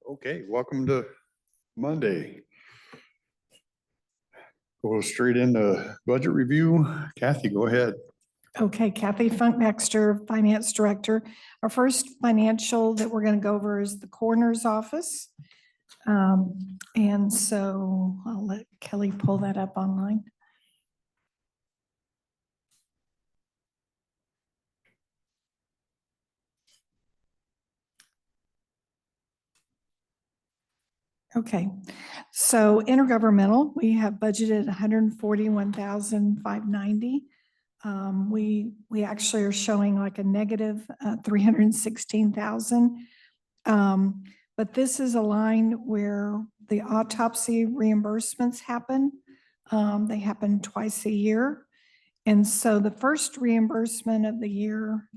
Okay, welcome to Monday. Go straight into budget review. Kathy, go ahead. Okay, Kathy Funknexter, Finance Director. Our first financial that we're going to go over is the coroner's office. And so I'll let Kelly pull that up online. Okay, so intergovernmental, we have budgeted 141,590. We actually are showing like a negative 316,000. But this is a line where the autopsy reimbursements happen. They happen twice a year. And so the first reimbursement of the year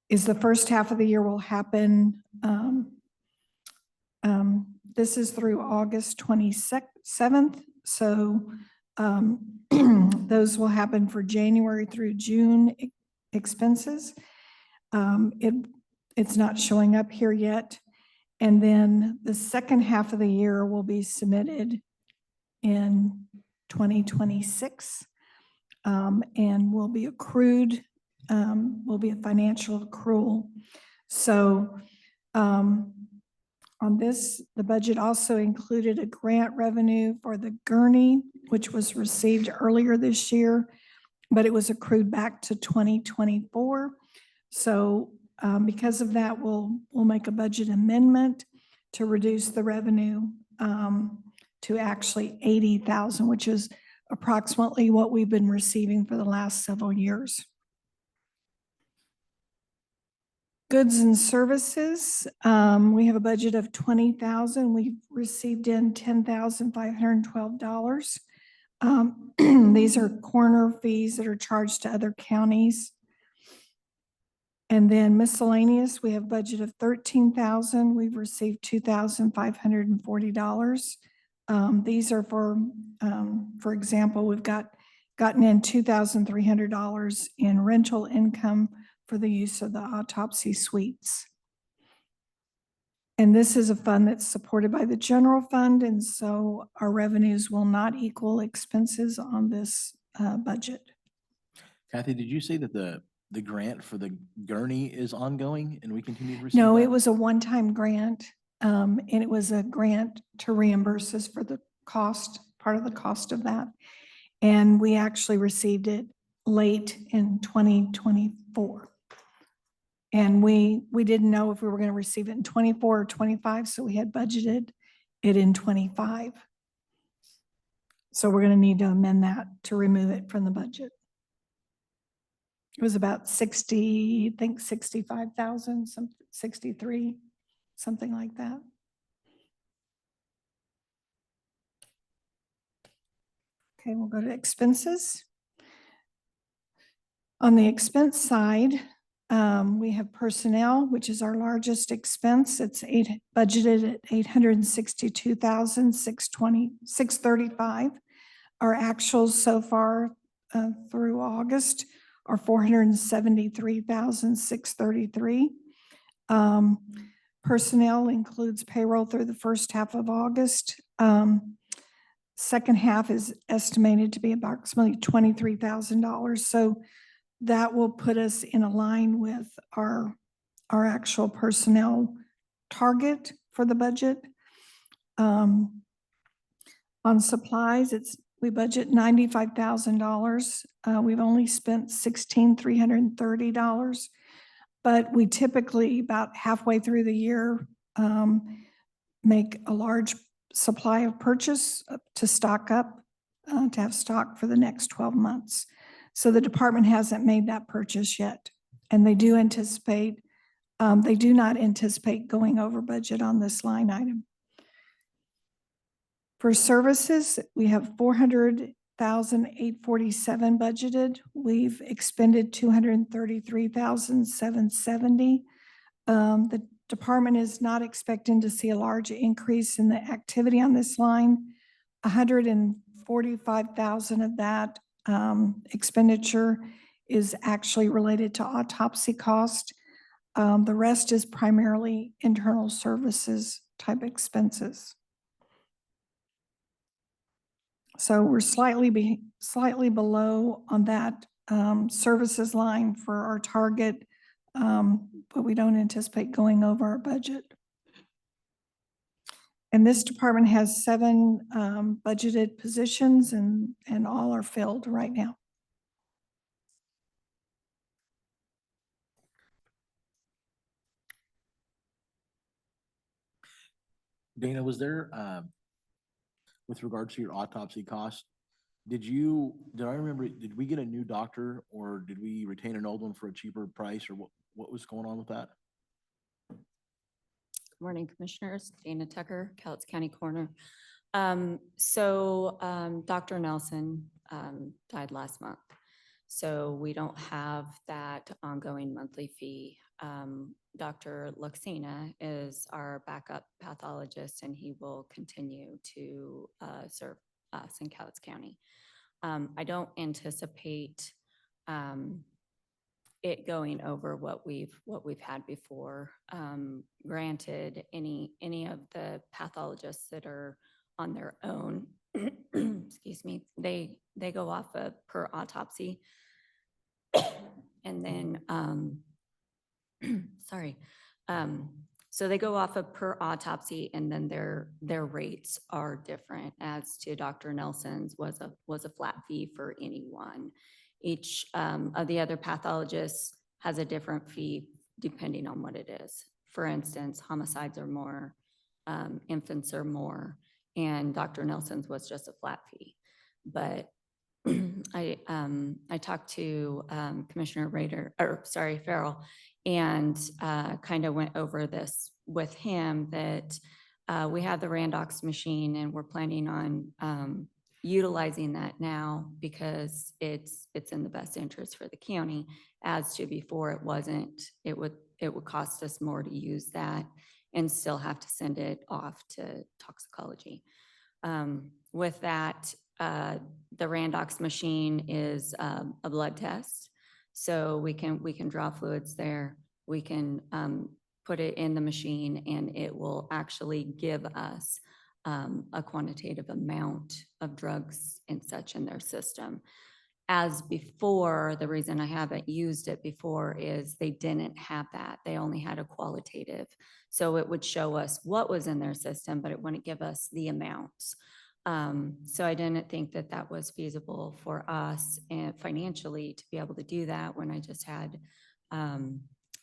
is the first half of the year will happen. This is through August 27th. So those will happen for January through June expenses. It's not showing up here yet. And then the second half of the year will be submitted in 2026 and will be accrued, will be a financial accrual. So on this, the budget also included a grant revenue for the gurney, which was received earlier this year, but it was accrued back to 2024. So because of that, we'll make a budget amendment to reduce the revenue to actually 80,000, which is approximately what we've been receiving for the last several years. Goods and services, we have a budget of 20,000. We've received in $10,512. These are coroner fees that are charged to other counties. And then miscellaneous, we have a budget of 13,000. We've received $2,540. These are for example, we've gotten in $2,300 in rental income for the use of the autopsy suites. And this is a fund that's supported by the general fund, and so our revenues will not equal expenses on this budget. Kathy, did you say that the grant for the gurney is ongoing and we continue to receive No, that? it was a one-time grant, and it was a grant to reimburse us for the cost, part of the cost of that. And we actually received it late in 2024. And we didn't know if we were going to receive it in 24 or 25, so we had budgeted it in 25. So we're going to need to amend that to remove it from the budget. It was about 60, I think 65,000, 63, something like that. Okay, we'll go to expenses. On the expense side, we have personnel, which is our largest expense. It's budgeted at $862,635. Our actuals so far through August are $473,633. Personnel includes payroll through the first half of August. Second half is estimated to be approximately $23,000. So that will put us in a line with our actual personnel target for the budget. On supplies, we budget $95,000. We've only spent $16,330, but we typically about halfway through the year make a large supply of purchase to stock up, to have stock for the next 12 months. So the department hasn't made that purchase yet, and they do not anticipate going over budget on this line item. For services, we have $400,847 budgeted. We've expended $233,770. The department is not expecting to see a large increase in the activity on this line. $145,000 of that expenditure is actually related to autopsy cost. The rest is primarily internal services type expenses. So we're slightly below on that services line for our target, but we don't anticipate going over our budget. And this department has 7 budgeted positions, and all are filled right now. Dana, was there, with regards to your autopsy cost, did I remember, did we get a new doctor or did we retain an old one for a cheaper price, or what was going on with that? Morning, Commissioners. Dana Tucker, Cowlitz County Coroner. Dr. Nelson died last month, so we don't have that ongoing monthly fee. Dr. Luxina is our backup pathologist, and he will continue to serve us in Cowlitz County. I don't anticipate it going over what we've had before. Granted, any of the pathologists that are on their own, excuse me, they go off of per autopsy. And then, sorry. So they go off of per autopsy, and then their rates are different. As to Dr. Nelson's was a flat fee for anyone. Each of the other pathologists has a different fee depending on what it is. For instance, homicides are more, infants are more, and Dr. Nelson's was just a flat fee. But I talked to Commissioner Farrell, and kind of went over this with him, that we have the Randox machine, and we're planning on utilizing that now because it's in the best interest for the county. As to before, it wasn't. It would cost us more to use that and still have to send it off to toxicology. With that, the Randox machine is a blood test, so we can draw fluids there. We can put it in the machine, and it will actually give us a quantitative amount of drugs and such in their system. As before, the reason I haven't used it before is they didn't have that. They only had a qualitative. So it would show us what was in their system, but it wouldn't give us the amounts. So I didn't think that that was feasible for us and financially to be able to do that when I just had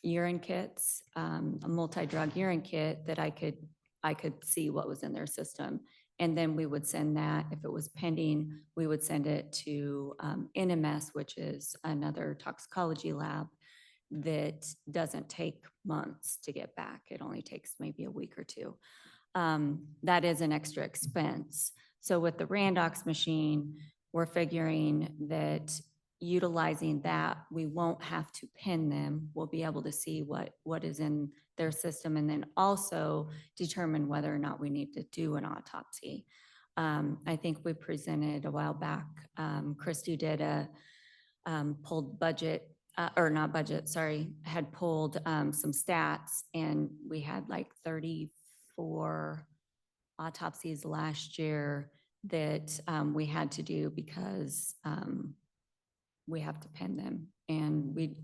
urine kits, a multi-drug urine kit that I could see what was in their system. And then we would send that, if it was pending, we would send it to NMS, which is another toxicology lab that doesn't take months to get back. It only takes maybe a week or two. That is an extra expense. So with the Randox machine, we're figuring that utilizing that, we won't have to pin them. We'll be able to see what is in their system, and then also determine whether or not we need to do an autopsy. I think we presented a while back, Christy did a pulled budget, or not budget, sorry, had pulled some stats, and we had like 34 autopsies last year that we had to do because we have to pin them. And we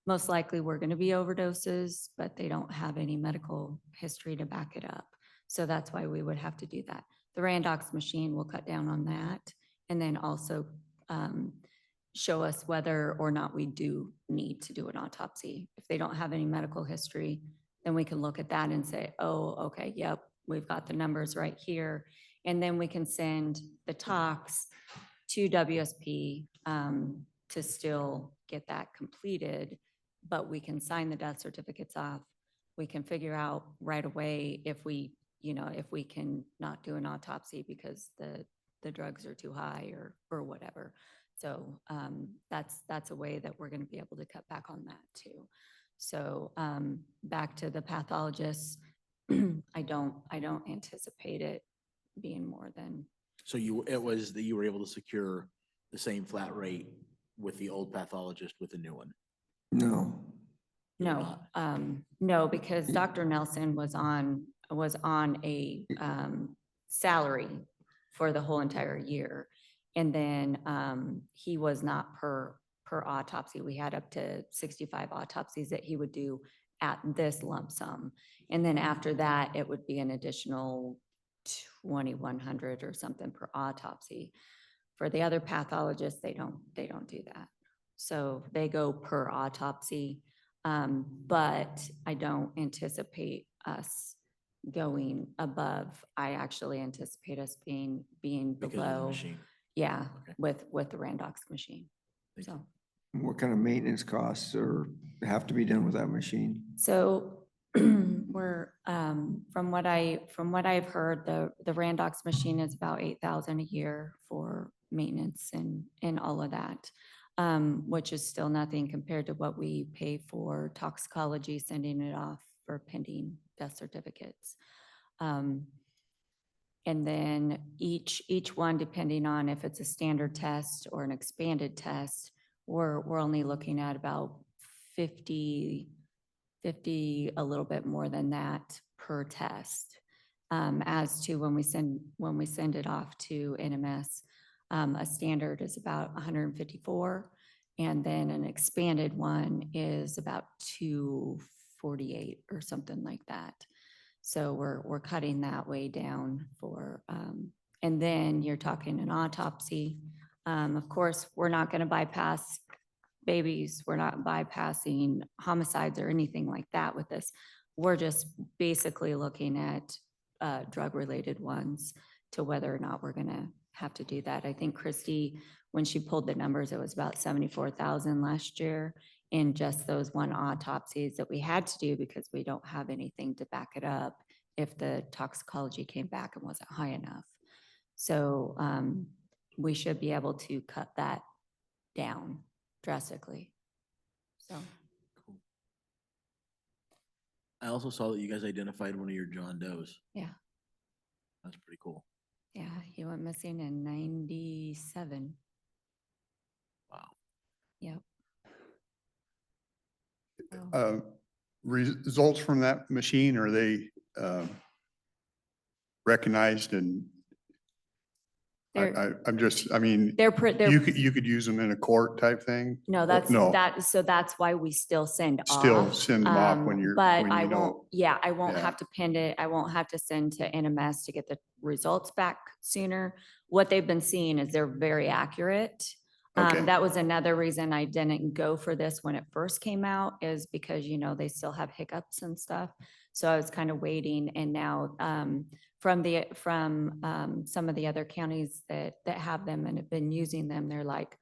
most likely we're going to be overdoses, but they don't have any medical history to back it up. So that's why we would have to do that. The Randox machine will cut down on that, and then also show us whether or not we do need to do an autopsy. If they don't have any medical history, then we can look at that and say, oh, okay, yep, we've got the numbers right here. And then we can send the tox to WSP to still get that completed, but we can sign the death certificates off. We can figure out right away if we can not do an autopsy because the drugs are too high or whatever. So that's a way that we're going to be able to cut back on that too. So back to the pathologists, I don't anticipate it being more than. So it was that you were able to secure the same flat rate with the old pathologist with the new one? No. You're No, not? no, because Dr. Nelson was on a salary for the whole entire year. And then he was not per autopsy. We had up to 65 autopsies that he would do at this lump sum. And then after that, it would be an additional 2,100 or something per autopsy. For the other pathologists, they don't do that. So they go per autopsy. But I don't anticipate us going above. I actually anticipate us being Because of the below. machine. Yeah, Okay. with the Randox machine. Thank you. So, What kind of maintenance costs or have to be done with that machine? so we're, from what I've heard, the Randox machine is about 8,000 a year for maintenance and all of that. Which is still nothing compared to what we pay for toxicology, sending it off for pending death certificates. And then each one, depending on if it's a standard test or an expanded test, we're only looking at about 50, a little bit more than that per test. As to when we send it off to NMS, a standard is about 154, and then an expanded one is about 248 or something like that. So we're cutting that way down for, and then you're talking an autopsy. Of course, we're not going to bypass babies. We're not bypassing homicides or anything like that with this. We're just basically looking at drug-related ones to whether or not we're going to have to do that. I think Christy, when she pulled the numbers, it was about 74,000 last year in just those one autopsies that we had to do because we don't have anything to back it up if the toxicology came back and wasn't high enough. So we should be able to cut that down drastically. So. Cool. I also saw that you guys identified one of your John Does. Yeah. That's pretty cool. Yeah, he went missing in 97. Wow. Yep. So, Results from that machine, are they recognized and They're, I'm just, I mean, they're, you could use them in a court type thing? no, Or- that's, No, so that's why we still send off. still send them off when you're, But when I you won't, know. yeah, I won't Yeah. have to pin it. I won't have to send to NMS to get the results back sooner. What they've been seeing is they're very accurate. Okay. That was another reason I didn't go for this when it first came out, is because, you know, they still have hiccups and stuff. So I was kind of waiting, and now from some of the other counties that have them and have been using them, they're like,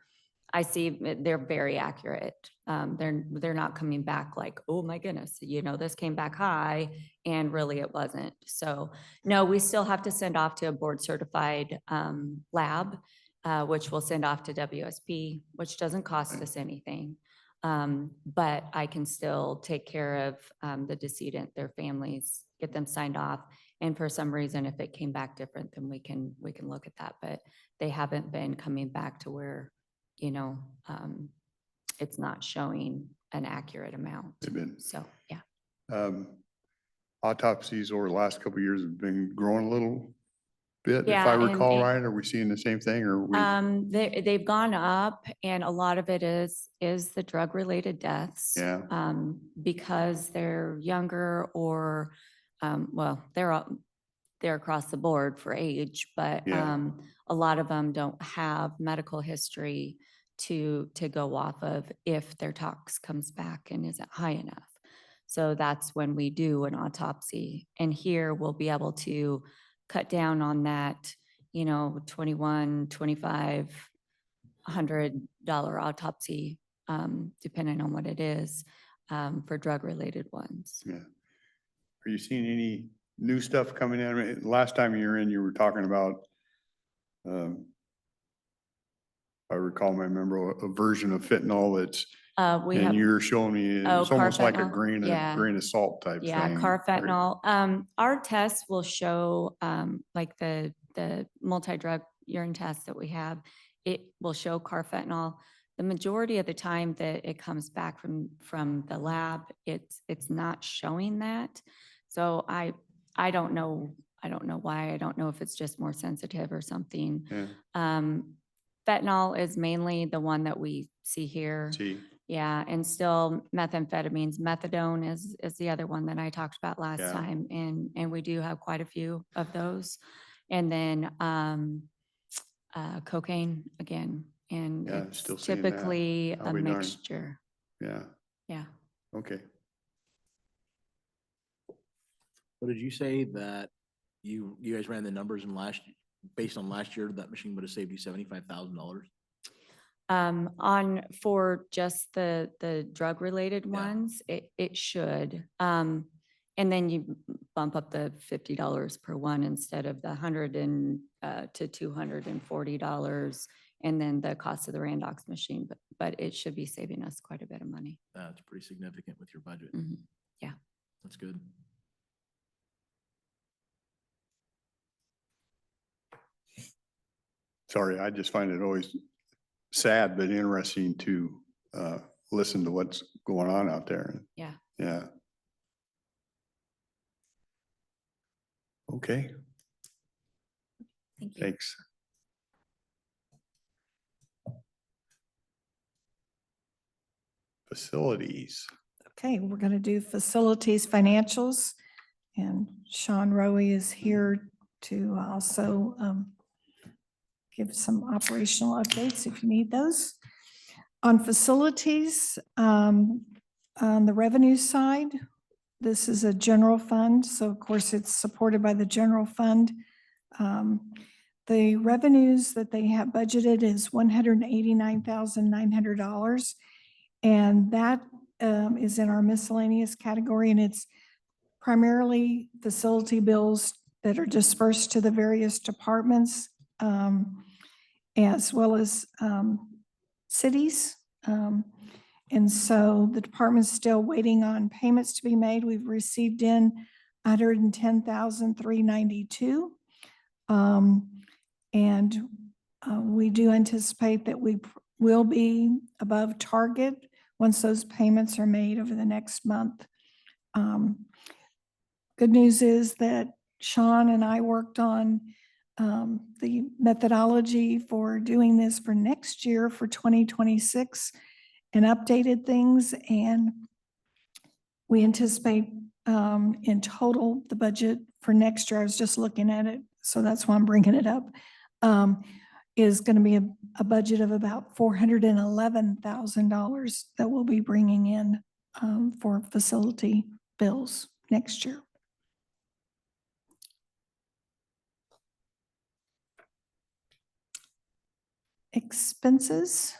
I see they're very accurate. They're not coming back like, oh my goodness, you know, this came back high and really it wasn't. So no, we still have to send off to a board certified lab, which we'll send off to WSP, which doesn't cost us anything. But I can still take care of the decedent, their families, get them signed off. And for some reason, if it came back different, then we can look at that. But they haven't been coming back to where, you know, it's not showing an accurate amount. They've been, So, yeah. autopsies over the last couple of years have been growing a little bit, if Yeah, I and recall it- right. Are we seeing the same thing or? They've gone up, and a lot of it is the drug-related deaths. Yeah. Because they're younger or, well, they're across the board for age, but Yeah. a lot of them don't have medical history to go off of if their tox comes back and isn't high enough. So that's when we do an autopsy. And here we'll be able to cut down on that, you know, $2,100, $2,500 autopsy, depending on what it is, for drug-related ones. Yeah. Are you seeing any new stuff coming in? I mean, last time you were in, you were talking about, I recall, I remember a version of fentanyl that's, We and have, you're showing me, Oh, it's almost like a carfentanil? Yeah. grain of salt type thing. yeah, Are- carfentanil. Our tests will show, like the multi-drug urine test that we have, it will show carfentanil. the majority of the time that it comes back from the lab, it's not showing that. So I don't know why. I don't know if it's just more sensitive or something. Yeah, Fentanyl is mainly the one that we see here. see, Yeah, and still methamphetamines, methadone is the other one that I talked about last Yeah. time, and we do have quite a few of those. And then cocaine again, and Yeah, it's still seeing that. typically I'll a be darned. mixture. yeah, Yeah. okay. What did you say that you guys ran the numbers in based on last year, that machine would have saved you $75,000? For just the drug-related Yeah. ones, it should. And then you bump up the $50 per one instead of the $100 to $240. And then the cost of the Randox machine, but it should be saving us quite a bit of money. That's pretty significant with your budget. Mhm. That's good. Sorry, I just find it always sad but interesting to listen to what's going on out there. Yeah. Yeah. Okay, Thank you. thanks. Facilities. Okay, we're going to do facilities financials. And Sean Rowe is here to also give some operational updates if you need those. On facilities, on the revenue side, this is a general fund, so of course it's supported by the general fund. The revenues that they have budgeted is $189,900. And that is in our miscellaneous category, and it's primarily facility bills that are dispersed to the various departments, as well as cities. And so the department's still waiting on payments to be made. We've received in $110,392. And we do anticipate that we will be above target once those payments are made over the next month. Good news is that Sean and I worked on the methodology for doing this for next year for 2026 and updated things. And we anticipate in total, the budget for next year, I was just looking at it, so that's why I'm bringing it up, is going to be a budget of about $411,000 that we'll be bringing in for facility bills next year. Expenses.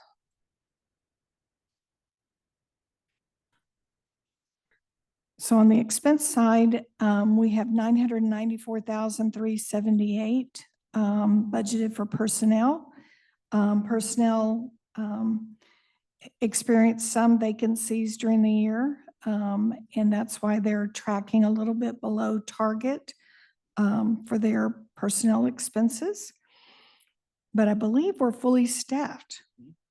So on the expense side, we have $994,378 budgeted for personnel. Personnel experienced some vacancies during the year, and that's why they're tracking a little bit below target for their personnel expenses. But I believe we're fully staffed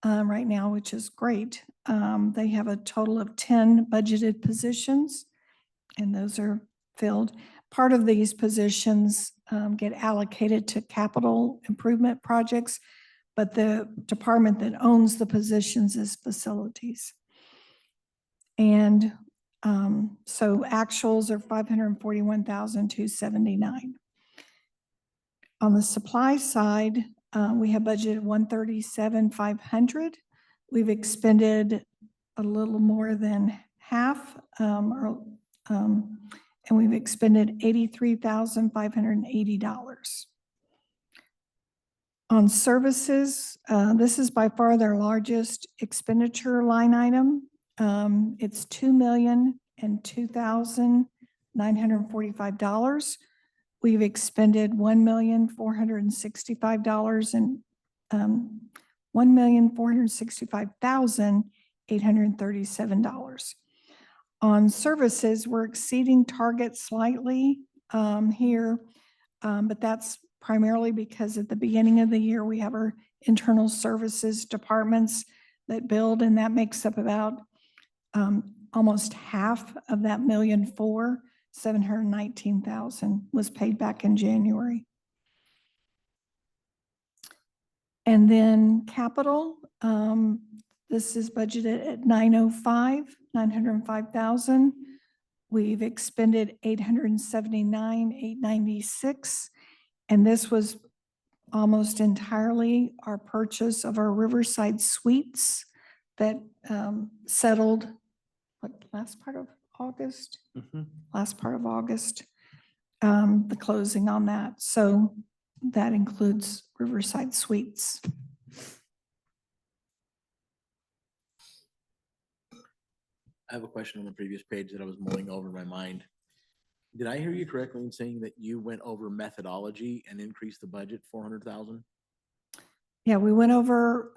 right now, which is great. They have a total of 10 budgeted positions, and those are filled. Part of these positions get allocated to capital improvement projects, but the department that owns the positions is facilities. And so actuals are $541,279. On the supply side, we have budgeted $137,500. We've expended a little more than half, and we've expended $83,580. On services, this is by far their largest expenditure line item. It's $2,002,945. We've expended $1,465,000 and $1,465,837. On services, we're exceeding target slightly here, but that's primarily because at the beginning of the year, we have our internal services departments that billed, and that makes up about almost half of that 1,719,000 was paid back in January. And then capital, this is budgeted at 905,000. We've expended 879,896. And this was almost entirely our purchase of our Riverside Suites that settled, last part of August? Last part of August, the closing on that. So that includes Riverside Suites. I have a question on the previous page that I was mulling over in my mind. Did I hear you correctly in saying that you went over methodology and increased the budget 400,000? Yeah, we went over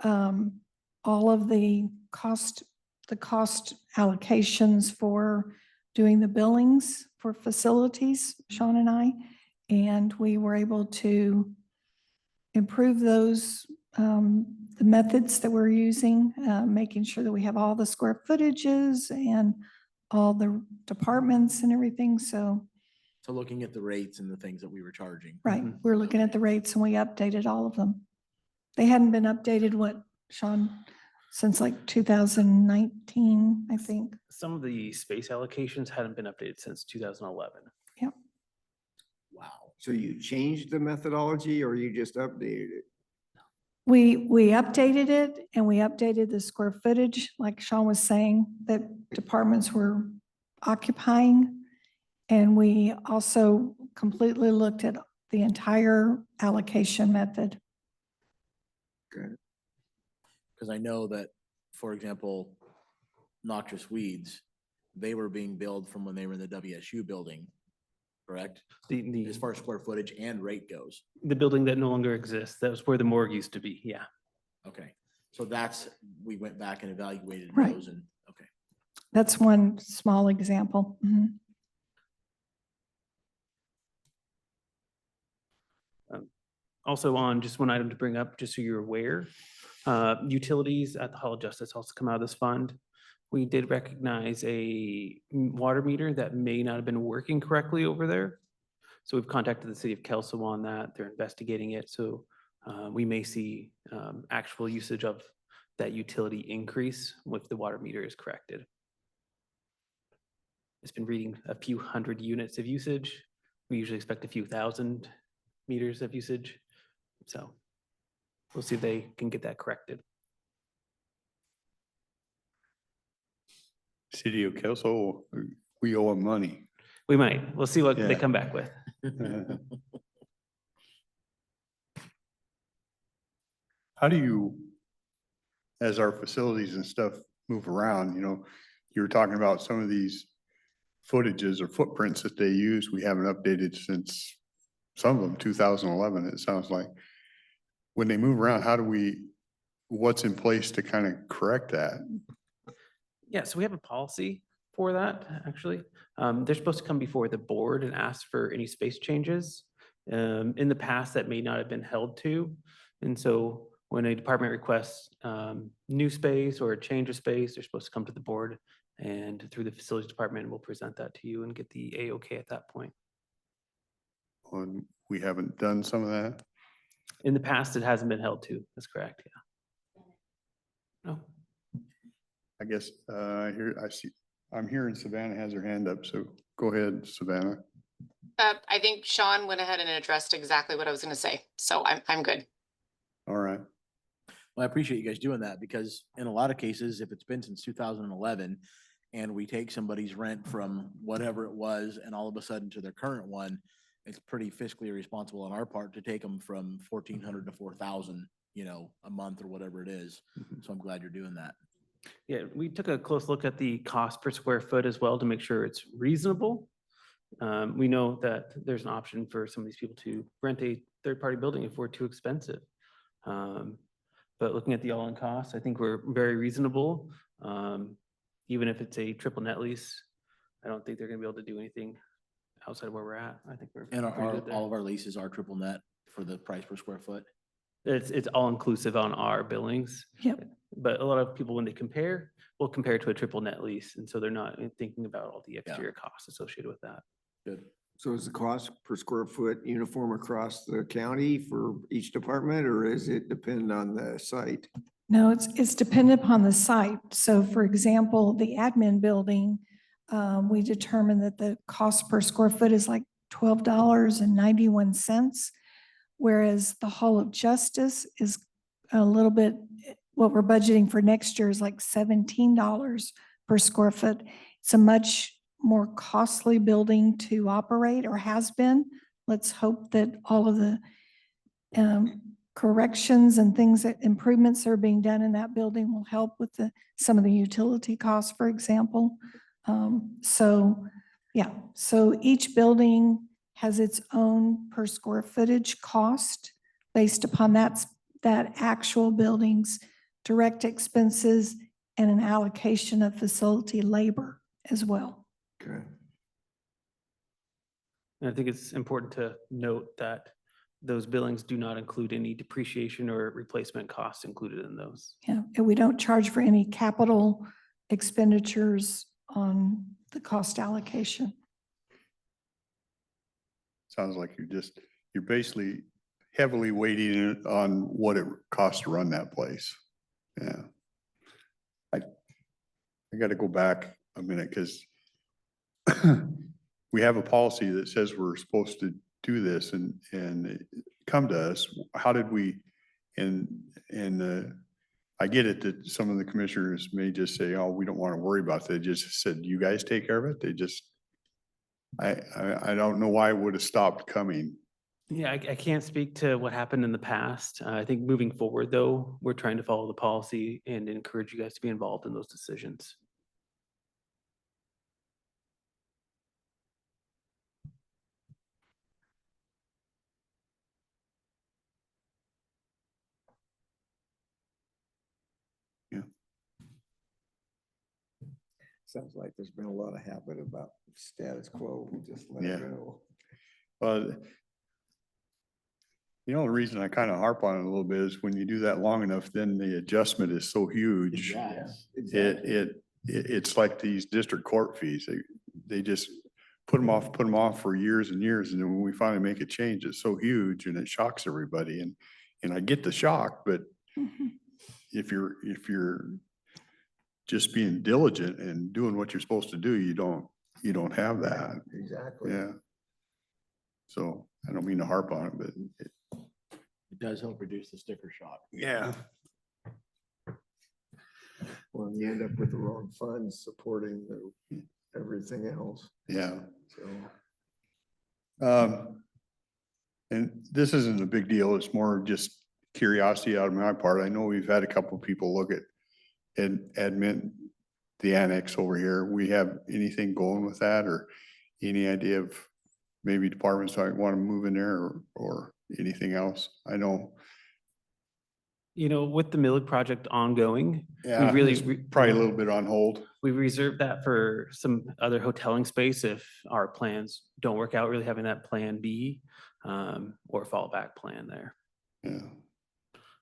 all of the cost allocations for doing the billings for facilities, Sean and I, and we were able to improve those, the methods that we're using, making sure that we have all the square footages and all the departments and everything. So, looking at the rates and the things that we were charging. right, we're looking at the rates and we updated all of them. They hadn't been updated, what, Sean, since like 2019, I think. Some of the space allocations hadn't been updated since 2011. Wow. So you changed the methodology or you just updated it? We updated it and we updated the square footage, like Sean was saying, that departments were occupying. And we also completely looked at the entire allocation method. Good. Because I know that, for example, Noxious Weeds, they were being billed from when they were in the WSU building, correct? As far as square footage and rate goes. The building that no longer exists, that was where the morgue used to be, yeah. Okay, so we went back and evaluated Right. those and, okay. That's one small example. Mhm. Also on just one item to bring up, just so you're aware, utilities at the Hall of Justice also come out of this fund. We did recognize a water meter that may not have been working correctly over there. So we've contacted the city of Kelso on that. They're investigating it. So we may see actual usage of that utility increase if the water meter is corrected. It's been reading a few hundred units of usage. We usually expect a few thousand meters of usage. So we'll see if they can get that corrected. City of Kelso, we owe them money. We might. We'll see what they Yeah. come back with. How do you, as our facilities and stuff move around, you were talking about some of these footages or footprints that they use, we haven't updated since, some of them 2011, it sounds like. When they move around, what's in place to kind of correct that? Yeah, so we have a policy for that, actually. They're supposed to come before the board and ask for any space changes. In the past, that may not have been held to. And so when a department requests new space or a change of space, they're supposed to come to the board, and through the facilities department, we'll present that to you and get the A-OK at that point. And we haven't done some of that? In the past, it hasn't been held to. That's correct, yeah. No. I guess, I'm hearing Savannah has her hand up, so go ahead, Savannah. I think Sean went ahead and addressed exactly what I was going to say, so I'm good. All right. Well, I appreciate you guys doing that because in a lot of cases, if it's been since 2011 and we take somebody's rent from whatever it was and all of a sudden to their current one, it's pretty fiscally irresponsible on our part to take them from 1,400 to 4,000, a month or whatever it is. So I'm glad you're doing that. Yeah, we took a close look at the cost per square foot as well to make sure it's reasonable. We know that there's an option for some of these people to rent a third-party building if we're too expensive. But looking at the all-in costs, I think we're very reasonable. Even if it's a triple net lease, I don't think they're gonna be able to do anything outside of where we're at. I think we're And pretty good there. all of our leases are triple net for the price per square foot. It's all inclusive on our billings. Yep. But a lot of people, when they compare, will compare to a triple net lease. And so they're not thinking about all the Yeah. exterior costs associated with that. Good. So is the cost per square foot uniform across the county for each department, or is it depend on the site? No, it's dependent upon the site. So for example, the admin building, we determined that the cost per square foot is like $12.91. Whereas the Hall of Justice is a little bit, what we're budgeting for next year is like $17 per square foot. It's a much more costly building to operate, or has been. Let's hope that all of the corrections and things, that improvements that are being done in that building will help with some of the utility costs, for example. So each building has its own per square footage cost based upon that actual building's direct expenses and an allocation of facility labor as well. Okay. And I think it's important to note that those billings do not include any depreciation or replacement costs included in those. Yeah, and we don't charge for any capital expenditures on the cost allocation. Sounds like you're basically heavily weighting it on what it costs to run that place. Yeah. I got to go back a minute because we have a policy that says we're supposed to do this and come to us. How did we, and I get it that some of the commissioners may just say, oh, we don't want to worry about that. They just said, you guys take care of it. They just, I don't know why it would have stopped coming. Yeah, I can't speak to what happened in the past. I think moving forward, though, we're trying to follow the policy and encourage you guys to be involved in those decisions. Sounds like there's been a lot of habit about status quo. We just let Yeah. it go. But the reason I kind of harp on it a little bit is when you do that long enough, then the adjustment is so huge. Yes. It's like these district court fees. They just put them off for years and years. And then when we finally make a change, it's so huge and it shocks everybody. And I get the shock, but if you're just being diligent and doing what you're supposed to do, you don't have that. Exactly. Yeah. So I don't mean to harp on it, but It does help reduce the sticker shock. yeah. Well, you end up with the wrong funds supporting everything else. Yeah. So, And this isn't a big deal. It's more just curiosity out of my part. I know we've had a couple of people look at and admit the annex over here. We have anything going with that, or any idea of maybe departments might want to move in there or anything else? I know. With the Millig project ongoing, Yeah, really it's probably a little bit on hold. we reserved that for some other hoteling space if our plans don't work out, really having that plan B or fallback plan there. Yeah.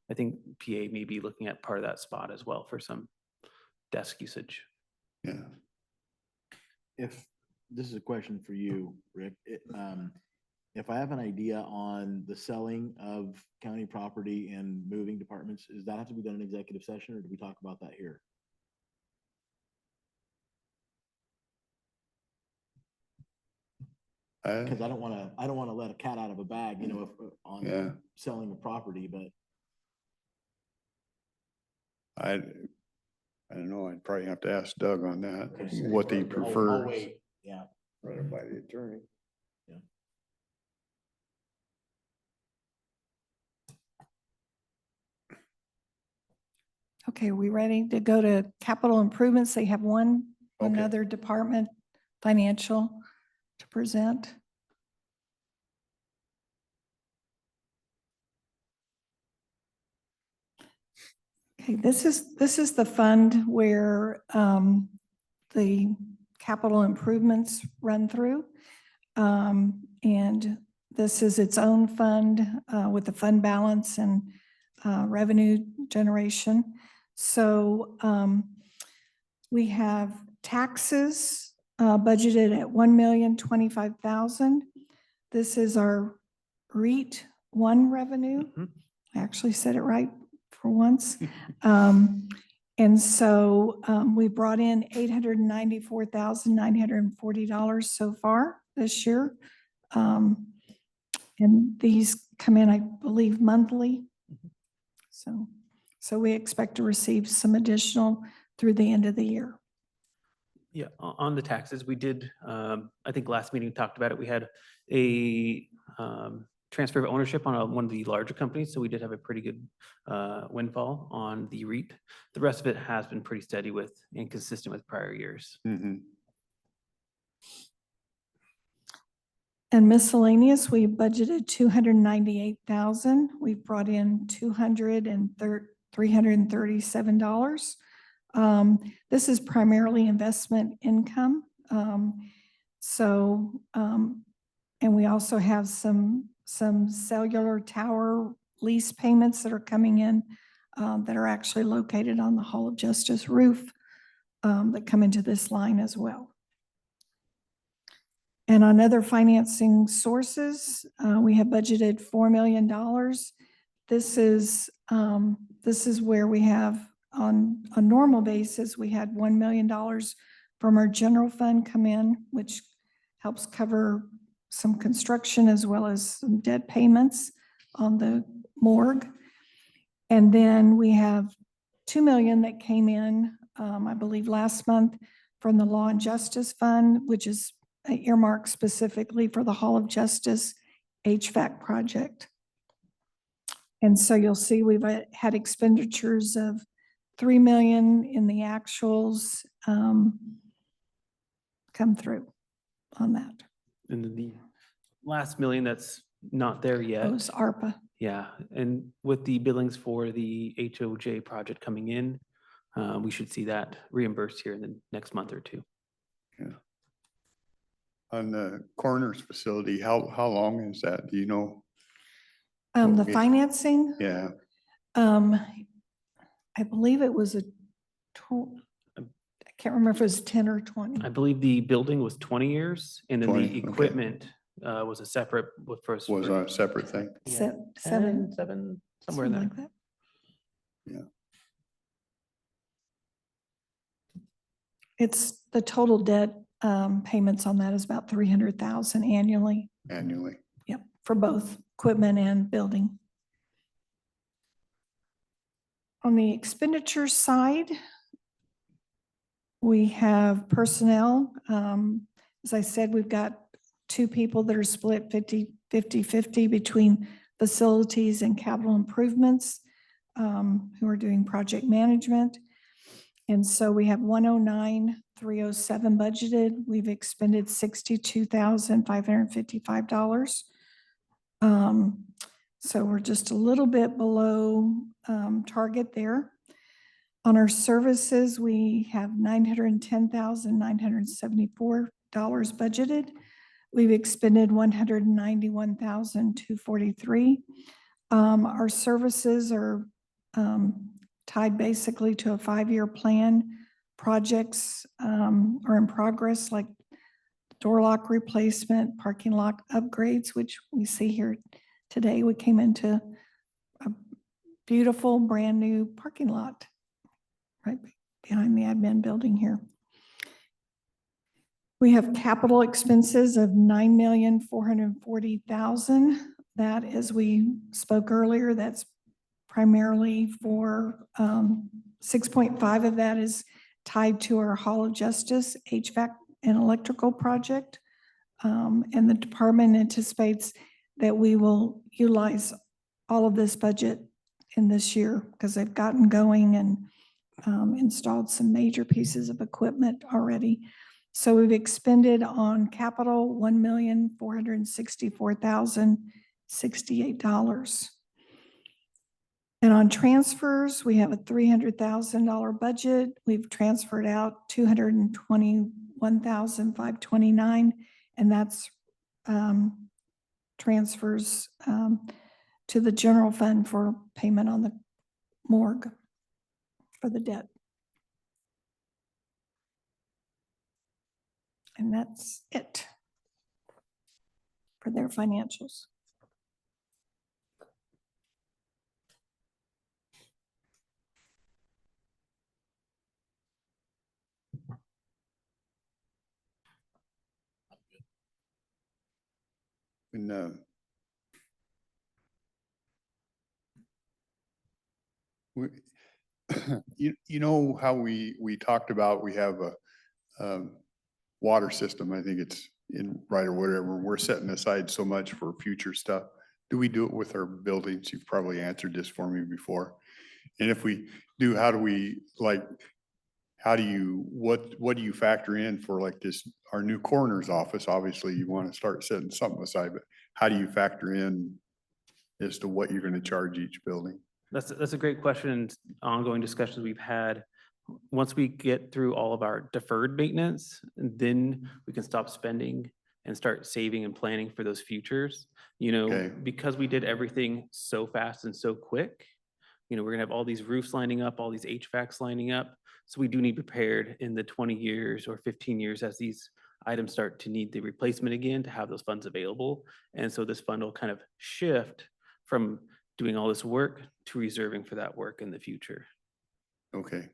I think PA may be looking at part of that spot as well for some desk usage. Yeah. If, this is a question for you, Rick, if I have an idea on the selling of county property and moving departments, does that have to be done in executive session, or do we talk about that here? Because I don't want to let a cat out of a bag, if, on Yeah. selling a property, but I don't know. I'd probably have to ask Doug on that, Okay. what he I'll prefers. wait. Yeah. run it by the attorney. Okay, are we ready to go to capital improvements? They have Okay. another department, financial, to present. Okay, this is the fund where the capital improvements run through. And this is its own fund with the fund balance and revenue generation. So we have taxes budgeted at 1,025,000. This is our REIT one revenue. Mhm. I actually said it right for once. And so we brought in $894,940 so far this year. And these come in, I believe, monthly. So we expect to receive some additional through the end of the year. Yeah, on the taxes, we did, I think last meeting we talked about it. We had a transfer of ownership on one of the larger companies, so we did have a pretty good windfall on the REIT. The rest of it has been pretty steady with and consistent with prior years. Mhm. And miscellaneous, we budgeted 298,000. We've brought in $337. This is primarily investment income. And we also have some cellular tower lease payments that are coming in that are actually located on the Hall of Justice roof that come into this line as well. And on other financing sources, we have budgeted $4 million. This is where we have, on a normal basis, we had $1 million from our general fund come in, which helps cover some construction as well as some debt payments on the morgue. And then we have $2 million that came in, I believe last month, from the Law and Justice Fund, which is earmarked specifically for the Hall of Justice HVAC project. And so you'll see we've had expenditures of $3 million in the actuals come through on that. And then the last million that's not there yet. Those ARPA. Yeah, and with the billings for the HOJ project coming in, we should see that reimbursed here in the next month or two. On the coroner's facility, how long is that? Do you know? The Okay. financing, Yeah, I believe it was I can't remember if it was 10 or 20. I believe the building was 20 years and then 20, the okay. equipment was a separate with first. was a separate thing. Yeah, Seven, 7, somewhere in something there. like that. Yeah. It's the total debt payments on that is about 300,000 annually. Annually. Yep, for both equipment and building. On the expenditure side, we have personnel. As I said, we've got 2 people that are split 50-50 between facilities and capital improvements who are doing project management. And so we have 109,307 budgeted. We've expended $62,555. So we're just a little bit below target there. On our services, we have $910,974 budgeted. We've expended $191,243. Our services are tied basically to a 5-year plan. Projects are in progress, like door lock replacement, parking lot upgrades, which we see here today. We came into a beautiful brand new parking lot right behind the admin building here. We have capital expenses of $9,440,000. That, as we spoke earlier, that's primarily for 6.5 of that is tied to our Hall of Justice HVAC and electrical project. And the department anticipates that we will utilize all of this budget in this year because they've gotten going and installed some major pieces of equipment already. So we've expended on capital $1,464,068. And on transfers, we have a $300,000 budget. We've transferred out $221,529, and that's transfers to the general fund for payment on the morgue for the debt. And that's it for their financials. And, we, you know how we talked about, we have a, water system, I think it's in right or whatever, we're setting aside so much for future stuff. Do we do it with our buildings? You've probably answered this for me before. And if we do, how do we, like, how do you, what do you factor in for like this, our new coroner's office? Obviously, you want to start setting something aside, but how do you factor in as to what you're going to charge each building? That's a great question and ongoing discussions we've had. Once we get through all of our deferred maintenance, then we can stop spending and start saving and planning for those futures. You know, Okay. because we did everything so fast and so quick, you know, we're gonna have all these roofs lining up, all these HVACs lining up. So we do need prepared in the 20 years or 15 years as these items start to need the replacement again to have those funds available. And so this fund will kind of shift from doing all this work to reserving for that work in the future. Okay.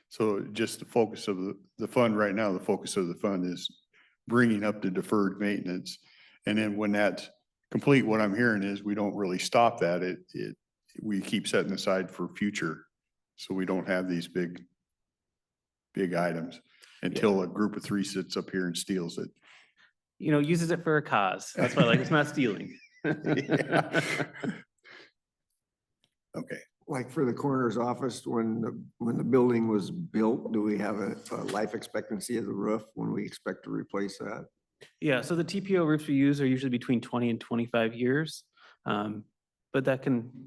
So just the focus of the fund right now, the focus of the fund is bringing up the deferred maintenance. And then when that's complete, what I'm hearing is we don't really stop that. We keep setting aside for future. So we don't have these big items until a group of three sits up here and steals it. You know, uses it for a cause. That's why I like, it's not stealing. Yeah. Okay. Like for the coroner's office, when the building was built, do we have a life expectancy of the roof when we expect to replace that? Yeah, so the TPO roofs we use are usually between 20 and 25 years. But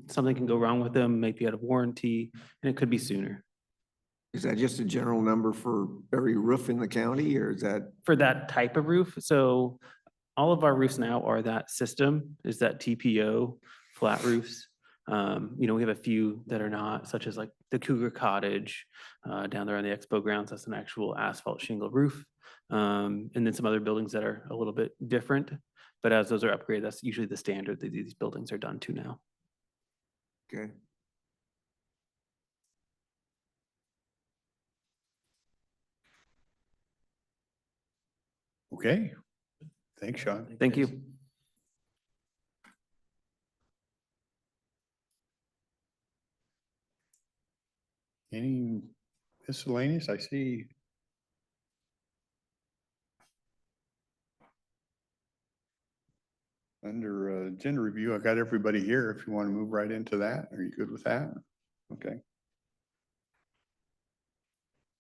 something can go wrong with them, might be out of warranty, and it could be sooner. Is that just a general number for every roof in the county, or is that? For that type of roof, so all of our roofs now are that system, is that TPO flat roofs. You know, we have a few that are not, such as like the Cougar Cottage down there on the expo grounds. That's an actual asphalt shingle roof. And then some other buildings that are a little bit different. But as those are upgraded, that's usually the standard that these buildings are done to now. Okay. Okay. Thanks, Sean. Thank you. Any miscellaneous? I see. Under agenda review, I got everybody here. If you want to move right into that, are you good with that? Okay.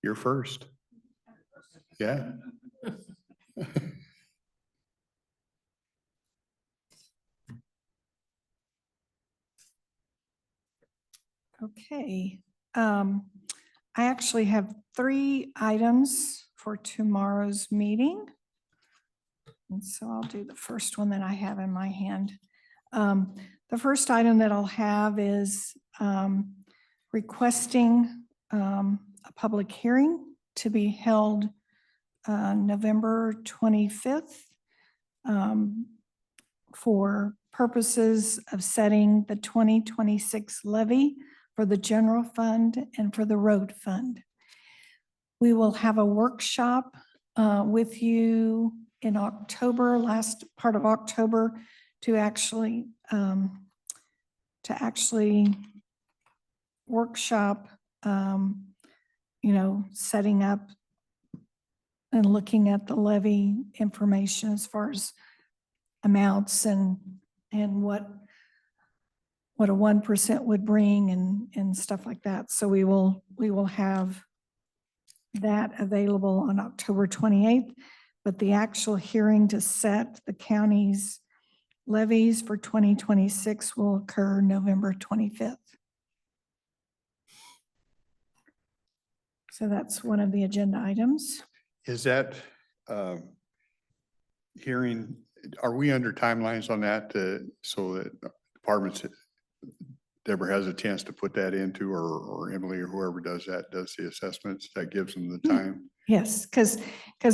You're first. Yeah. Okay. I actually have 3 items for tomorrow's meeting. And so I'll do the first one that I have in my hand. The first item that I'll have is requesting a public hearing to be held November 25th for purposes of setting the 2026 levy for the general fund and for the road fund. We will have a workshop with you in October, last part of October, to actually workshop, you know, setting up and looking at the levy information as far as amounts and what a 1% would bring and stuff like that. So we will have that available on October 28th, but the actual hearing to set the county's levies for 2026 will occur November 25th. So that's one of the agenda items. Is that hearing, are we under timelines on that so that departments Deborah has a chance to put that into, or Emily or whoever does that, does the assessments, that gives them the time. Yes, because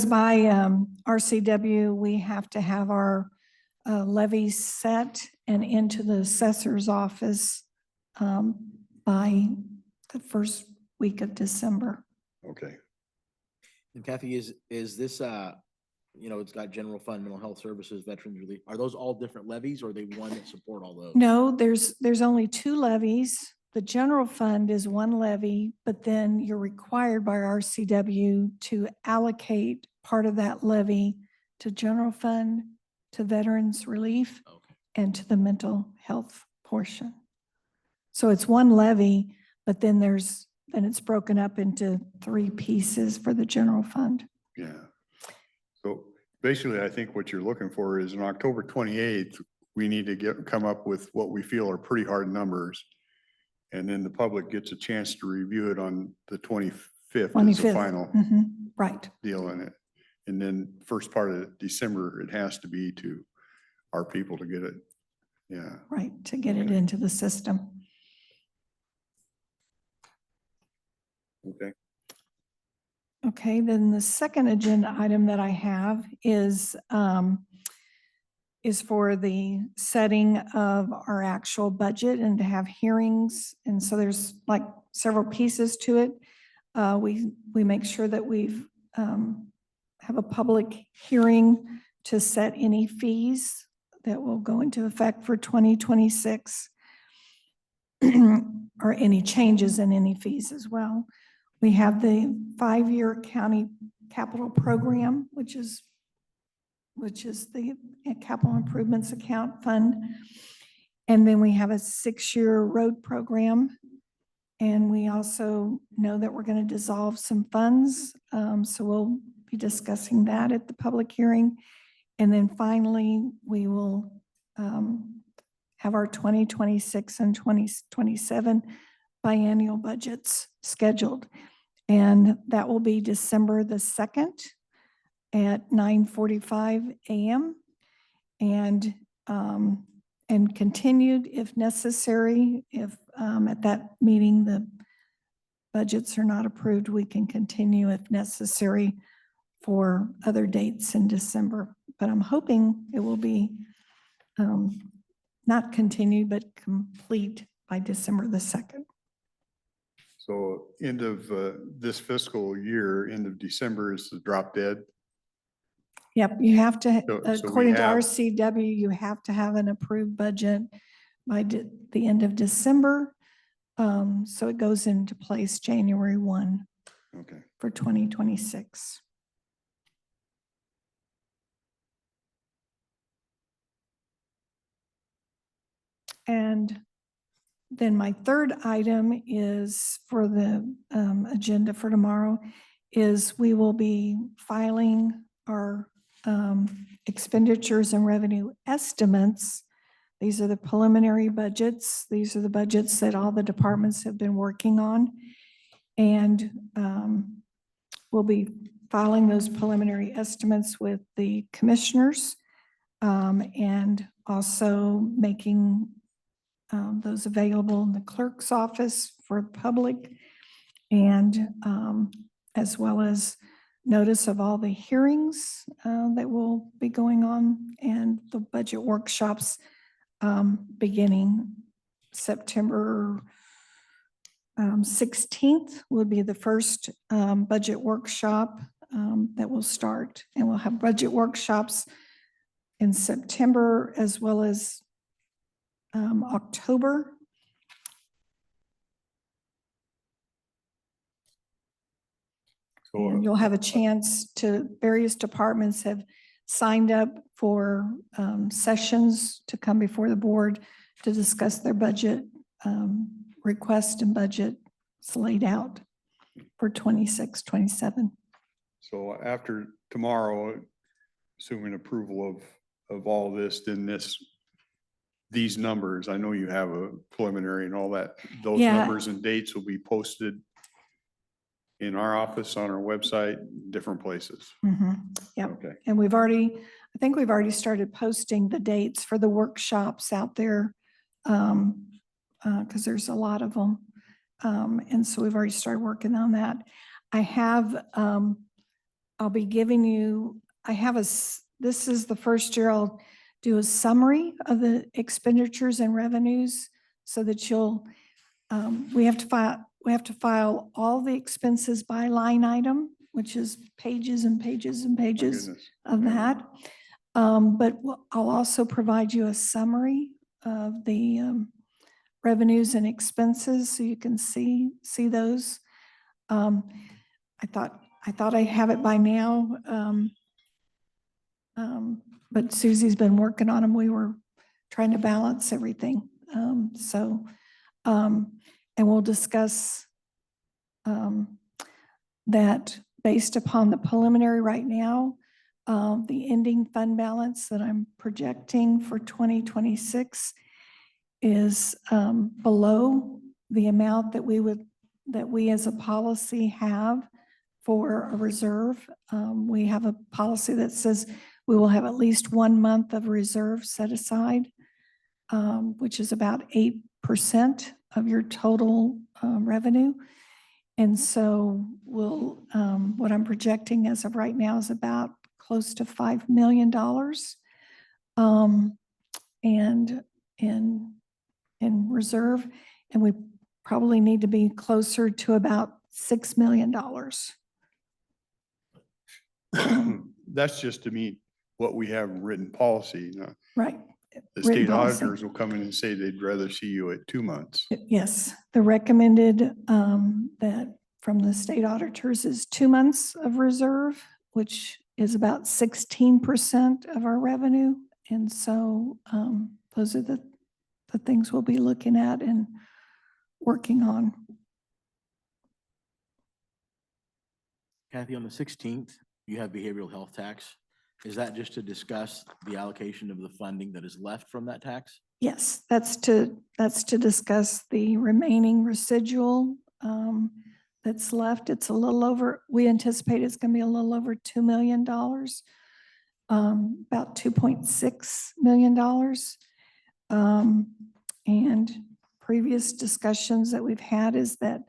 by RCW, we have to have our levies set and into the assessor's office by the first week of December. Okay. And Kathy, is this, you know, it's got general fund, mental health services, veterans relief. Are those all different levies or are they one that support all those? No, there's only two levies. The general fund is one levy, but then you're required by RCW to allocate part of that levy to general fund, to veterans relief, Okay. and to the mental health portion. So it's one levy, but then it's broken up into three pieces for the general fund. Yeah. So basically, I think what you're looking for is on October 28th, we need to come up with what we feel are pretty hard numbers. And then the public gets a chance to review it on the 25th as the 25th. final Right. deal in it. And then first part of December, it has to be to our people to get it. Yeah. Right, to get it Okay. into the system. Okay. Okay, then the second agenda item that I have is for the setting of our actual budget and to have hearings. And so there's like several pieces to it. We make sure that we've have a public hearing to set any fees that will go into effect for 2026 or any changes in any fees as well. We have the 5-year county capital program, which is the capital improvements account fund. And then we have a 6-year road program. And we also know that we're going to dissolve some funds. So we'll be discussing that at the public hearing. And then finally, we will have our 2026 and 2027 biennial budgets scheduled. And that will be December the 2nd at 9:45 a.m. And continued if necessary. If at that meeting the budgets are not approved, we can continue if necessary for other dates in December. But I'm hoping it will be not continued, but complete by December the 2nd. So end of this fiscal year, end of December is the drop dead. Yep, you have to, So we according to have- RCW, you have to have an approved budget by the end of December. So it goes into place January 1 Okay. for 2026. And then my third item is for the agenda for tomorrow is we will be filing our expenditures and revenue estimates. These are the preliminary budgets. These are the budgets that all the departments have been working on. And we'll be filing those preliminary estimates with the commissioners and also making those available in the clerk's office for the public and as well as notice of all the hearings that will be going on and the budget workshops beginning September 16th will be the first budget workshop that will start. And we'll have budget workshops in September as well as October. And you'll have a chance to, various departments have signed up for sessions to come before the board to discuss their budget request and budget laid out for 26, 27. So after tomorrow, assuming approval of all this, then these numbers, I know you have a preliminary and all that, those Yeah. numbers and dates will be posted in our office, on our website, different places. Yep. Okay. And I think we've already started posting the dates for the workshops out there because there's a lot of them. And so we've already started working on that. I have, I'll be giving you, this is the first year I'll do a summary of the expenditures and revenues so that you'll, we have to file all the expenses by line item, which is pages and pages and My pages goodness. of that. But I'll also provide you a summary of the revenues and expenses so you can see those. I thought I'd have it by now. But Susie's been working on them. We were trying to balance everything. And we'll discuss that based upon the preliminary right now. The ending fund balance that I'm projecting for 2026 is below the amount that we as a policy have for a reserve. We have a policy that says we will have at least 1 month of reserve set aside, which is about 8% of your total revenue. And so what I'm projecting as of right now is about close to $5 million. And in reserve, and we probably need to be closer to about $6 million. That's just to meet what we have in written policy. Right. The Written state policy. auditors will come in and say they'd rather see you at 2 months. Yes, the recommended that from the state auditors is 2 months of reserve, which is about 16% of our revenue. And so those are the things we'll be looking at and working on. Kathy, on the 16th, you have behavioral health tax. Is that just to discuss the allocation of the funding that is left from that tax? Yes, that's to discuss the remaining residual that's left. It's a little over, we anticipate it's going to be a little over $2 million, about $2.6 million. And previous discussions that we've had is that,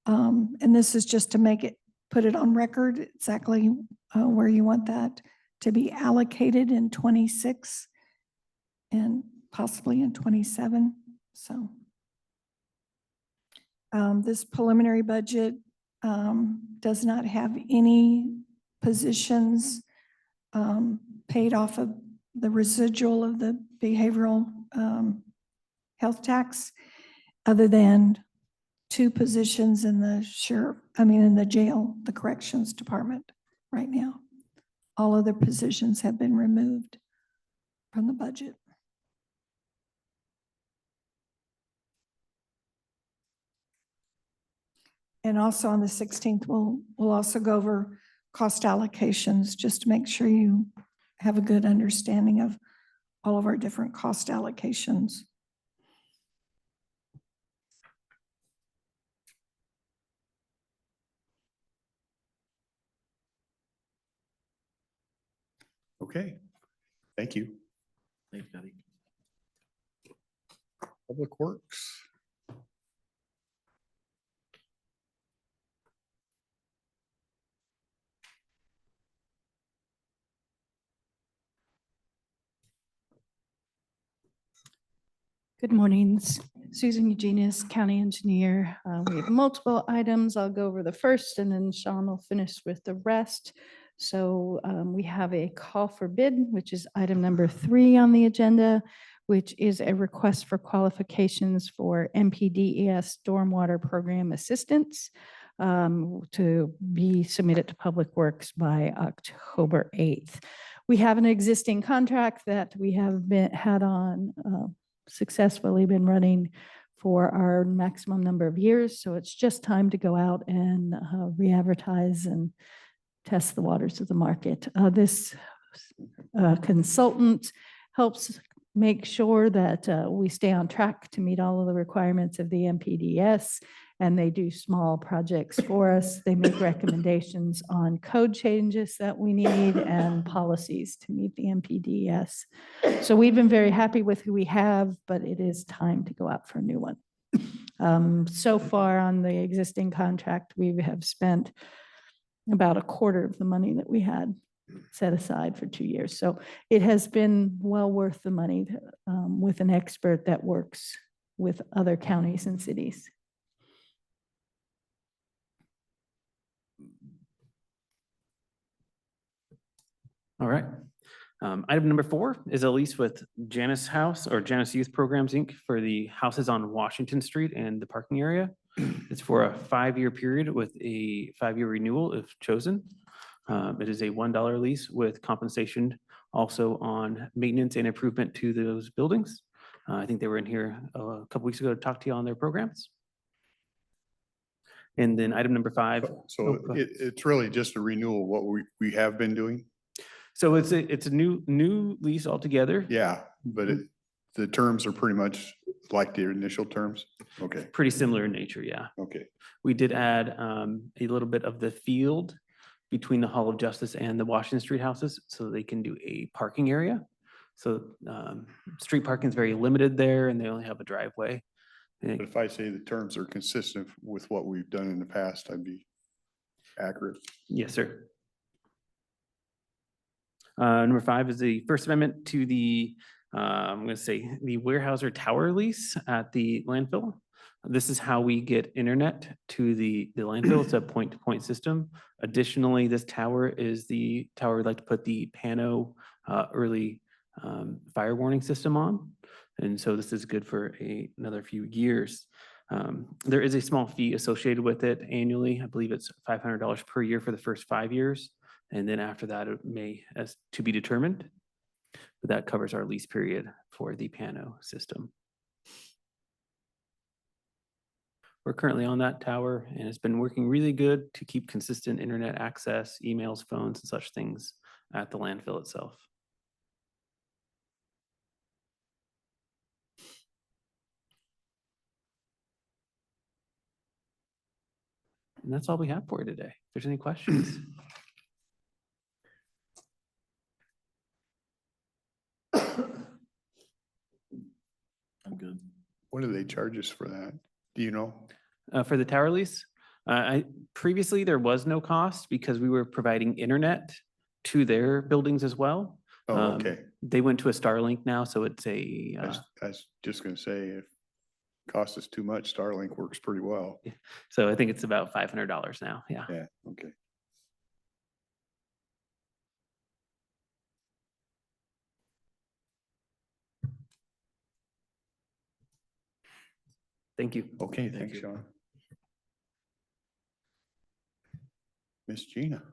and this is just to put it on record, exactly where you want that to be allocated in 26 and possibly in 27. So this preliminary budget does not have any positions paid off of the residual of the behavioral health tax, other than 2 positions in the in the jail, the corrections department right now. All other positions have been removed from the budget. And also on the 16th, we'll also go over cost allocations just to make sure you have a good understanding of all of our different cost allocations. Okay, thank you. Thanks, Kathy. Public Works. Good morning, Susan Eugenius, County Engineer. We have multiple items. I'll go over the first and then Sean will finish with the rest. So we have a call for bid, which is item number 3 on the agenda, which is a request for qualifications for MPDES Stormwater Program Assistance to be submitted to Public Works by October 8th. We have an existing contract that we have had on successfully been running for our maximum number of years. So it's just time to go out and re-advertise and test the waters of the market. This consultant helps make sure that we stay on track to meet all of the requirements of the MPDS, and they do small projects for us. They make recommendations on code changes that we need and policies to meet the MPDS. So we've been very happy with who we have, but it is time to go out for a new one. So far on the existing contract, we have spent about a quarter of the money that we had set aside for 2 years. So it has been well worth the money with an expert that works with other counties and cities. All right. Item number 4 is a lease with Janus House or Janus Youth Programs, Inc. for the houses on Washington Street and the parking area. It's for a 5-year period with a 5-year renewal if chosen. It is a $1 lease with compensation also on maintenance and improvement to those buildings. I think they were in here a couple weeks ago to talk to you on their programs. And then item number 5. So Oh, go ahead. it's really just a renewal of what we have been doing? So it's a new lease altogether. Yeah, but the terms are pretty much like the initial terms? Okay, Pretty similar in nature, yeah. okay. We did add a little bit of the field between the Hall of Justice and the Washington Street houses so they can do a parking area. So street parking is very limited there and they only have a driveway. But if I say the terms are consistent with what we've done in the past, I'd be accurate. Yes, sir. Number 5 is the First Amendment to the, I'm going to say, the Weyerhaeuser Tower lease at the landfill. This is how we get internet to the landfill. It's a point-to-point system. Additionally, this tower is the tower we'd like to put the Pano early fire warning system on. And so this is good for another few years. There is a small fee associated with it annually. I believe it's $500 per year for the first 5 years. And then after that, it may as to be determined. But that covers our lease period for the Pano system. We're currently on that tower and it's been working really good to keep consistent internet access, emails, phones, and such things at the landfill itself. And that's all we have for you today. If there's any questions. I'm good. What do they charge us for that? Do you know? For the tower lease, previously there was no cost because we were providing internet to their buildings as well. Oh, okay. They went to a Starlink now, so it's a, I was just gonna say, if it costs us too much, Starlink works pretty well. so I think it's about $500 now, yeah. Yeah, okay. Thank you. Okay, Thank thanks, you. Sean. Miss Gina.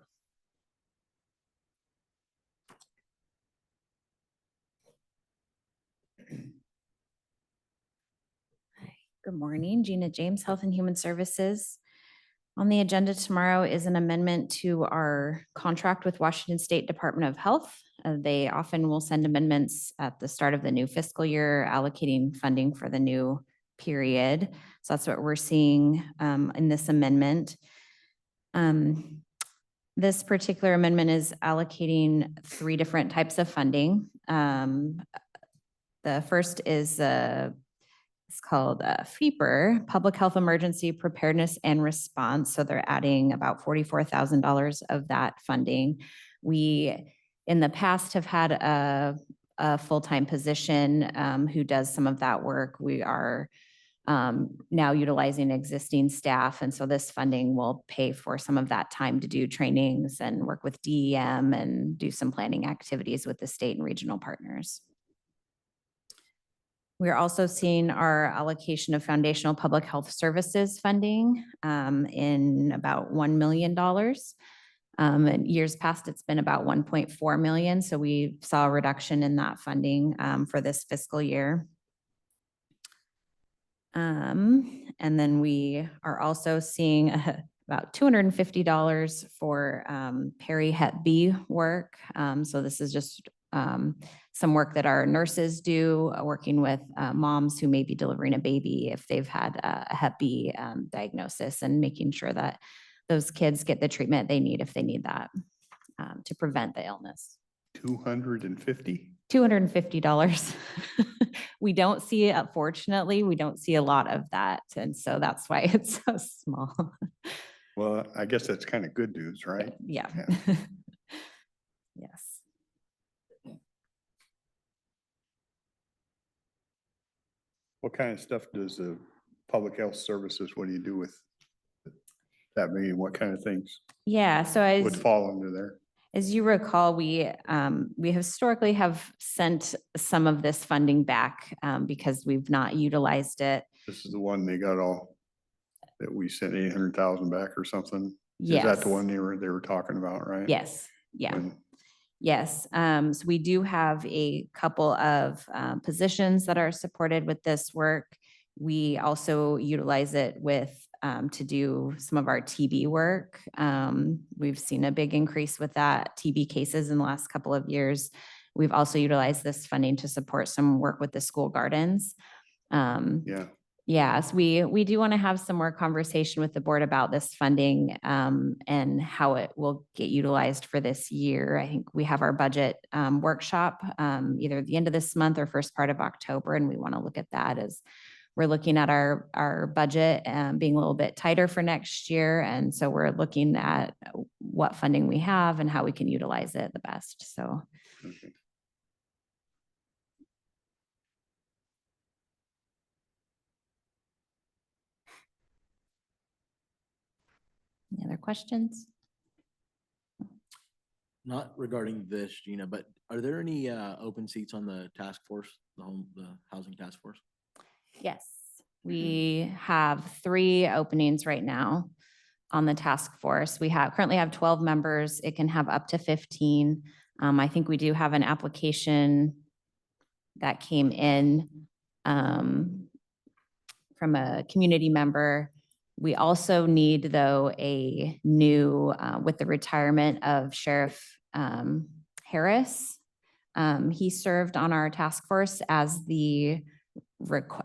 Good morning, Gina James, Health and Human Services. On the agenda tomorrow is an amendment to our contract with Washington State Department of Health. They often will send amendments at the start of the new fiscal year, allocating funding for the new period. So that's what we're seeing in this amendment. This particular amendment is allocating 3 different types of funding. The first is it's called FEPR, Public Health Emergency Preparedness and Response. So they're adding about $44,000 of that funding. We, in the past, have had a full-time position who does some of that work. We are now utilizing existing staff. And so this funding will pay for some of that time to do trainings and work with DEM and do some planning activities with the state and regional partners. We're also seeing our allocation of foundational public health services funding in about $1 million. In years past, it's been about 1.4 million. So we saw a reduction in that funding for this fiscal year. And then we are also seeing about $250 for Peri Hep B work. So this is just some work that our nurses do, working with moms who may be delivering a baby if they've had a Hep B diagnosis, and making sure that those kids get the treatment they need if they need that to prevent the illness. 250? $250. We don't see, unfortunately, we don't see a lot of that. And so that's why it's so small. Well, I guess that's kind of good news, right? Yeah. Yeah. Yes. What kind of stuff does the public health services, what do you do with that meeting? What kind of things Yeah. So would fall under there? as you recall, we historically have sent some of this funding back because we've not utilized it. This is the one they got all, that we sent 800,000 back or something? Is Yes. that the one they were talking about, right? Yes. Yeah. When- Yes, so we do have a couple of positions that are supported with this work. We also utilize it with to do some of our TB work. We've seen a big increase with that TB cases in the last couple of years. We've also utilized this funding to support some work with the school gardens. Yeah, Yes, we do want to have some more conversation with the board about this funding and how it will get utilized for this year. I think we have our budget workshop either the end of this month or first part of October, and we want to look at that as we're looking at our budget being a little bit tighter for next year. And so we're looking at what funding we have and how we can utilize it the best. So. okay. Any other questions? Not regarding this, Gina, but are there any open seats on the task force, the housing task force? Yes, we have 3 openings right now on the task force. We currently have 12 members. It can have up to 15. I think we do have an application that came in from a community member. We also need, though, a new, with the retirement of Sheriff Harris. He served on our task force as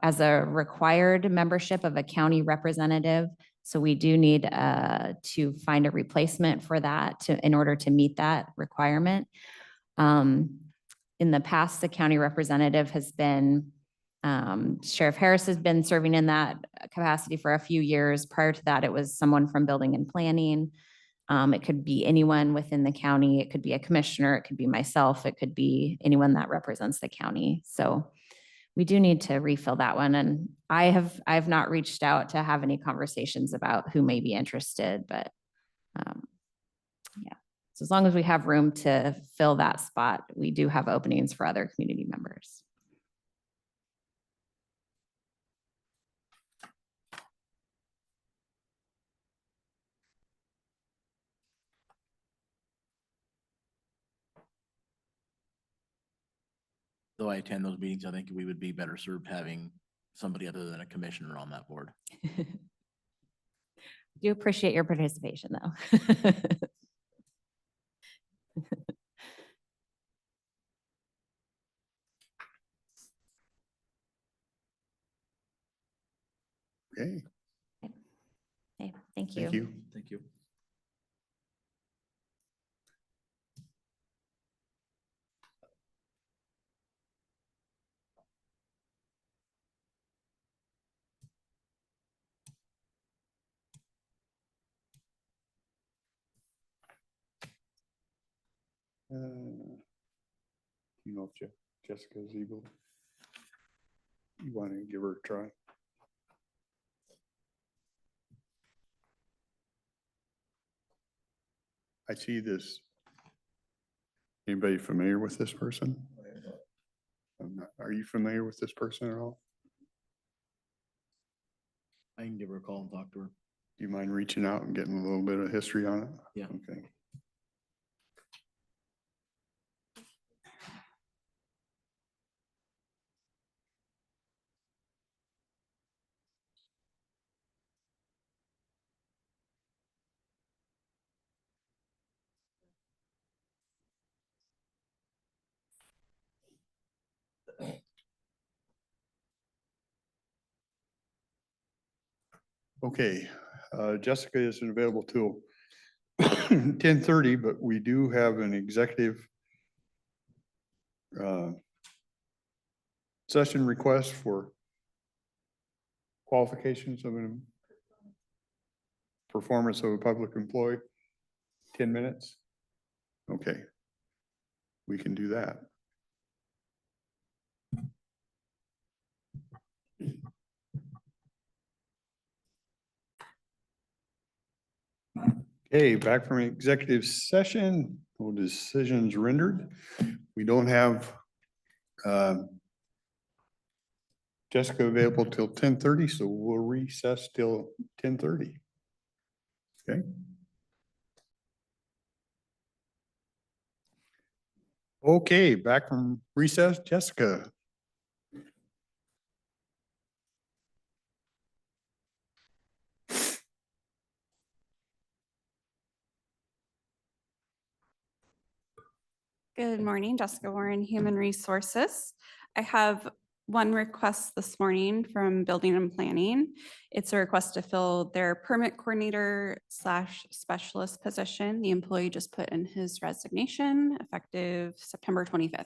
as a required membership of a county representative. So we do need to find a replacement for that in order to meet that requirement. In the past, the county representative has been Sheriff Harris has been serving in that capacity for a few years. Prior to that, it was someone from building and planning. It could be anyone within the county. It could be a commissioner. It could be myself. It could be anyone that represents the county. So we do need to refill that one. And I have not reached out to have any conversations about who may be interested, but yeah. So as long as we have room to fill that spot, we do have openings for other community members. Though I attend those meetings, I think we would be better served having somebody other than a commissioner on that board. Do appreciate your participation, though. Okay, Okay, thank you. thank you. Thank you. You know, Jessica's able. You want to give her a try? I see this. Anybody familiar with this person? Are you familiar with this person at all? I can give her a call and talk to her. Do you mind reaching out and getting a little bit of history on it? Yeah. Okay. Okay, Jessica isn't available till 10:30, but we do have an executive session request for qualifications of a performance of a public employee. 10 minutes? Okay. We can do that. Okay, back from executive session, no decisions rendered. We don't have Jessica available till 10:30, so we'll recess till 10:30. Okay. Okay, back from recess, Jessica. Good morning, Jessica Warren, Human Resources. I have one request this morning from Building and Planning. It's a request to fill their permit coordinator / specialist position. The employee just put in his resignation effective September 25th.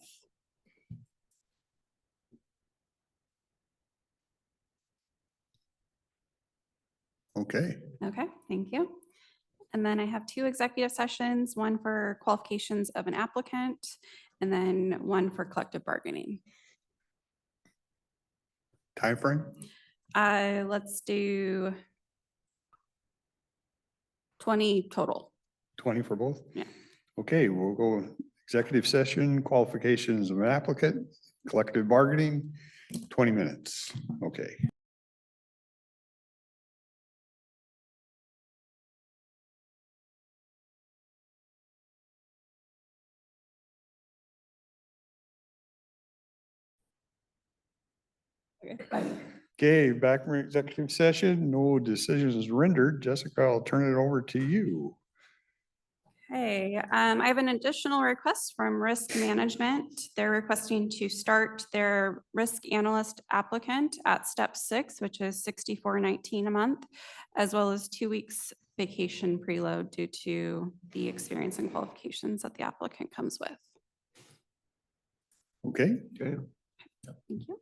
Okay, Okay, thank you. And then I have two executive sessions, one for qualifications of an applicant and then one for collective bargaining. timeframe? Let's do 20 total. 20 for both? Yeah. Okay, we'll go executive session, qualifications of an applicant, collective bargaining, 20 minutes. Okay. Okay, back from executive session, no decisions rendered. Jessica, I'll turn it over to you. Hey, I have an additional request from Risk Management. They're requesting to start their risk analyst applicant at step 6, which is $64.19 a month, as well as 2 weeks vacation preload due to the experience and qualifications that the applicant comes with. Okay, Okay. Thank you.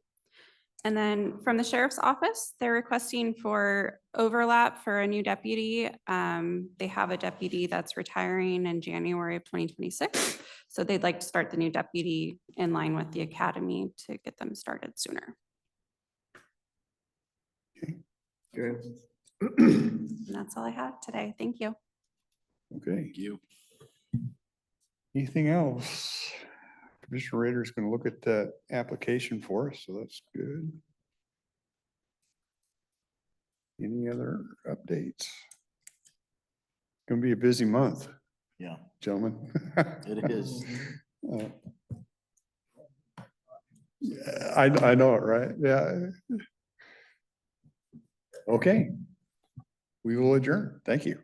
And then from the sheriff's office, they're requesting for overlap for a new deputy. They have a deputy that's retiring in January of 2026. So they'd like to start the new deputy in line with the academy to get them started sooner. Okay. And that's all I have today. Thank you. okay. Thank you. Anything else? Commissioner Rader is going to look at that application for us, so that's good. Any other updates? Going to be a busy month, Yeah, gentlemen. it is. Yeah, I know it, right? Yeah. Okay. We will adjourn. Thank you.